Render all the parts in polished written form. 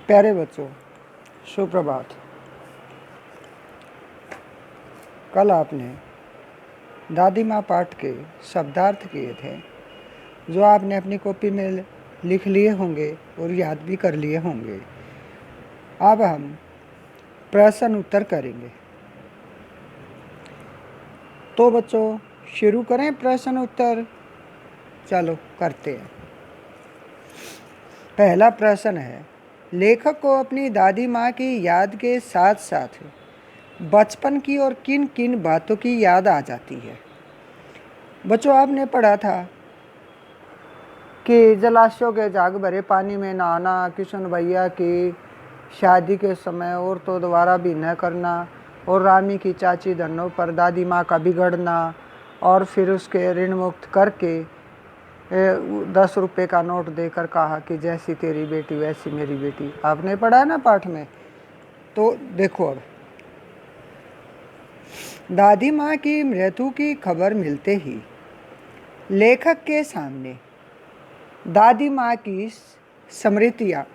प्यारे बच्चों, सुप्रभात। कल आपने दादी माँ पाठ के शब्दार्थ किए थे, जो आपने अपनी कॉपी में लिख लिए होंगे और याद भी कर लिए होंगे। अब हम प्रश्न उत्तर करेंगे। तो बच्चों, शुरू करें प्रश्न उत्तर। चलो करते हैं। पहला प्रश्न है, लेखक को अपनी दादी माँ की याद के साथ साथ बचपन की और किन किन बातों की याद आ जाती है। बच्चों, आपने पढ़ा था कि जलाशयों के झाग भरे पानी में नहाना, किशन भैया की शादी के समय औरतों द्वारा भी न करना, और रामी की चाची धनों पर दादी माँ का बिगड़ना, और फिर उसके ऋण मुक्त करके 10 रुपये का नोट देकर कहा कि जैसी तेरी बेटी वैसी मेरी बेटी। आपने पढ़ा है ना पाठ में। तो देखो, अब दादी माँ की मृत्यु की खबर मिलते ही लेखक के सामने दादी माँ की स्मृतियाँ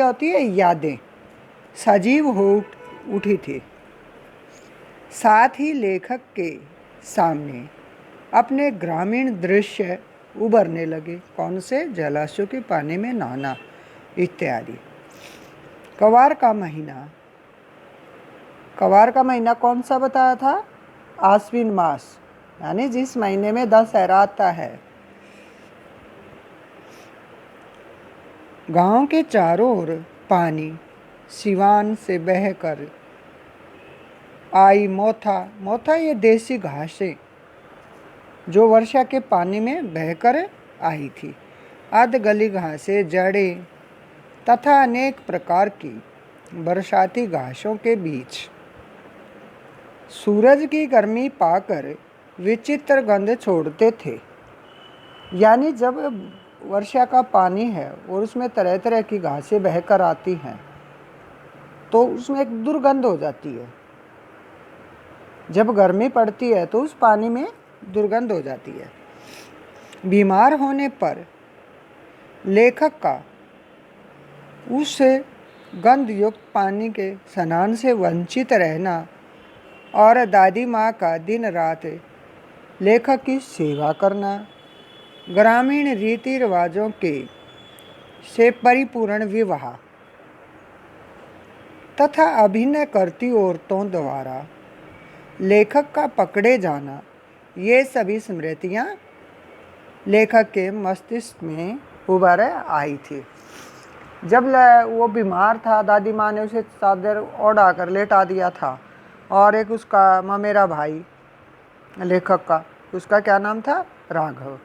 होती है, यादें सजीव हो उठी थी। साथ ही लेखक के सामने अपने ग्रामीण दृश्य उभरने लगे। कौन से? जलाशयों के पानी में नहाना इत्यादि। कवार का महीना कौन सा बताया था? आश्विन मास, यानी जिस महीने में दशहरा आता है। गांव के चारों ओर पानी सिवान से बहकर आई। मोथा ये देसी घासें जो वर्षा के पानी में बहकर आई थी। अध गली घासें, जड़ें तथा अनेक प्रकार की बरसाती घासों के बीच सूरज की गर्मी पाकर विचित्र गंध छोड़ते थे। यानी जब वर्षा का पानी है और उसमें तरह तरह की घासें बहकर आती हैं, तो उसमें एक दुर्गंध हो जाती है। जब गर्मी पड़ती है तो उस पानी में दुर्गंध हो जाती है। बीमार होने पर लेखक का उस गंध युक्त पानी के स्नान से वंचित रहना और दादी माँ का दिन रात लेखक की सेवा करना, ग्रामीण रीति रिवाजों के से परिपूर्ण विवाह तथा अभिनय करती औरतों द्वारा लेखक का पकड़े जाना, ये सभी स्मृतियाँ लेखक के मस्तिष्क में उभर आई थी। जब वो बीमार था, दादी माँ ने उसे चादर ओढ़ा कर लेटा दिया था, और एक उसका ममेरा भाई लेखक का, उसका क्या नाम था? राघव।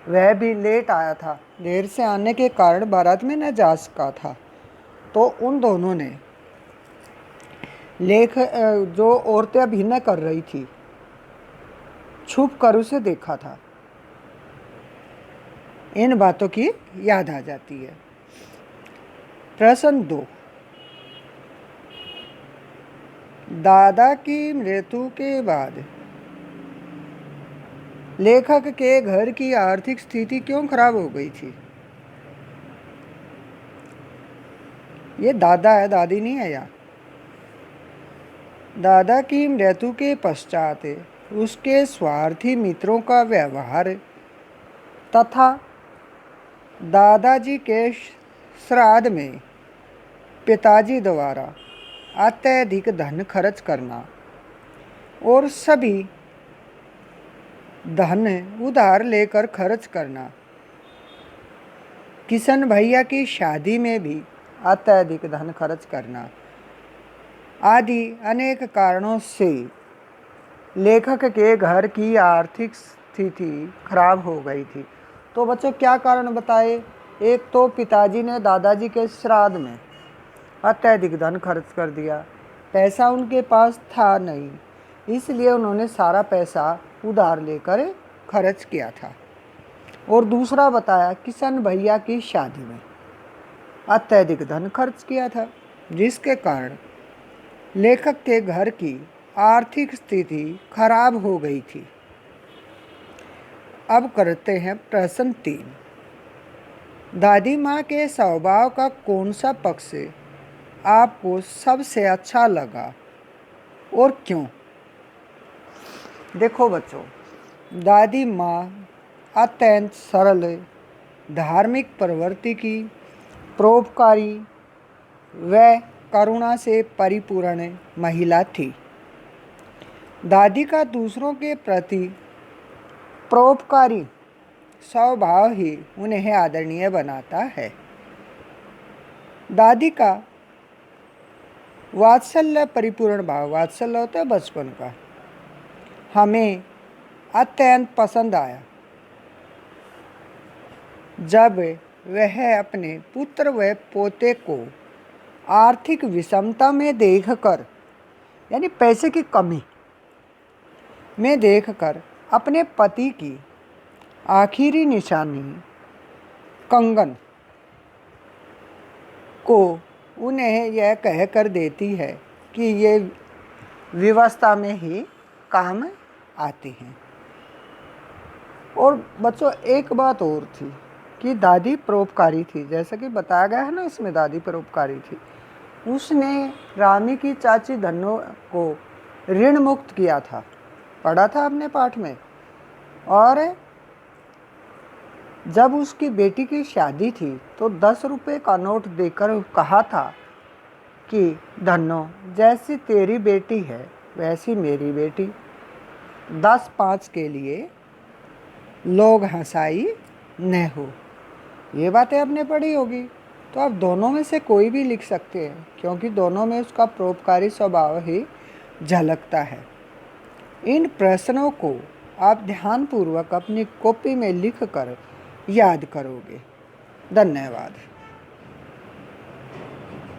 वह भी लेट आया था। देर से आने के कारण बारात में न जा सका था। तो उन दोनों ने जो औरतें अभिनय कर रही थी, छुप कर उसे देखा था। इन बातों की याद आ जाती है। प्रश्न 2, दादा की मृत्यु के बाद लेखक के घर की आर्थिक स्थिति क्यों खराब हो गई थी? ये दादा है, दादी नहीं है यहाँ। दादा की मृत्यु के पश्चात उसके स्वार्थी मित्रों का व्यवहार तथा दादाजी के श्राद्ध में पिताजी द्वारा अत्यधिक धन खर्च करना और सभी धन उधार लेकर खर्च करना, किशन भैया की शादी में भी अत्यधिक धन खर्च करना आदि अनेक कारणों से लेखक के घर की आर्थिक स्थिति खराब हो गई थी। तो बच्चों, क्या कारण बताए? एक तो पिताजी ने दादाजी के श्राद्ध में अत्यधिक धन खर्च कर दिया। पैसा उनके पास था नहीं, इसलिए उन्होंने सारा पैसा उधार लेकर खर्च किया था। और दूसरा बताया, किशन भैया की शादी में अत्यधिक धन खर्च किया था, जिसके कारण लेखक के घर की आर्थिक स्थिति खराब हो गई थी। अब करते हैं प्रश्न 3। दादी माँ के स्वभाव का कौन सा पक्ष आपको सबसे अच्छा लगा और क्यों? देखो बच्चों, दादी माँ अत्यंत सरल, धार्मिक प्रवृत्ति की, परोपकारी व करुणा से परिपूर्ण महिला थी। दादी का दूसरों के प्रति परोपकारी स्वभाव ही उन्हें आदरणीय बनाता है। दादी का वात्सल्य परिपूर्ण भाव, वात्सल्य होता है बचपन का, हमें अत्यंत पसंद आया जब वह अपने पुत्र व पोते को आर्थिक विषमता में देखकर, यानी पैसे की कमी में देखकर, अपने पति की आखिरी निशानी कंगन को उन्हें यह कह कर देती है कि ये व्यवस्था में ही काम आती हैं। और बच्चों एक बात और थी कि दादी परोपकारी थी, जैसा कि बताया गया है ना इसमें, दादी परोपकारी थी। उसने रामी की चाची धन्नो को ऋण मुक्त किया था, पढ़ा था अपने पाठ में। और जब उसकी बेटी की शादी थी तो 10 रुपये का नोट देकर कहा था कि धन्नो, जैसी तेरी बेटी है वैसी मेरी बेटी, 10-5 के लिए लोग हंसाई न हो। ये बातें आपने पढ़ी होगी। तो आप दोनों में से कोई भी लिख सकते हैं, क्योंकि दोनों में उसका परोपकारी स्वभाव ही झलकता है। इन प्रश्नों को आप ध्यानपूर्वक अपनी कॉपी में लिख कर याद करोगे। धन्यवाद।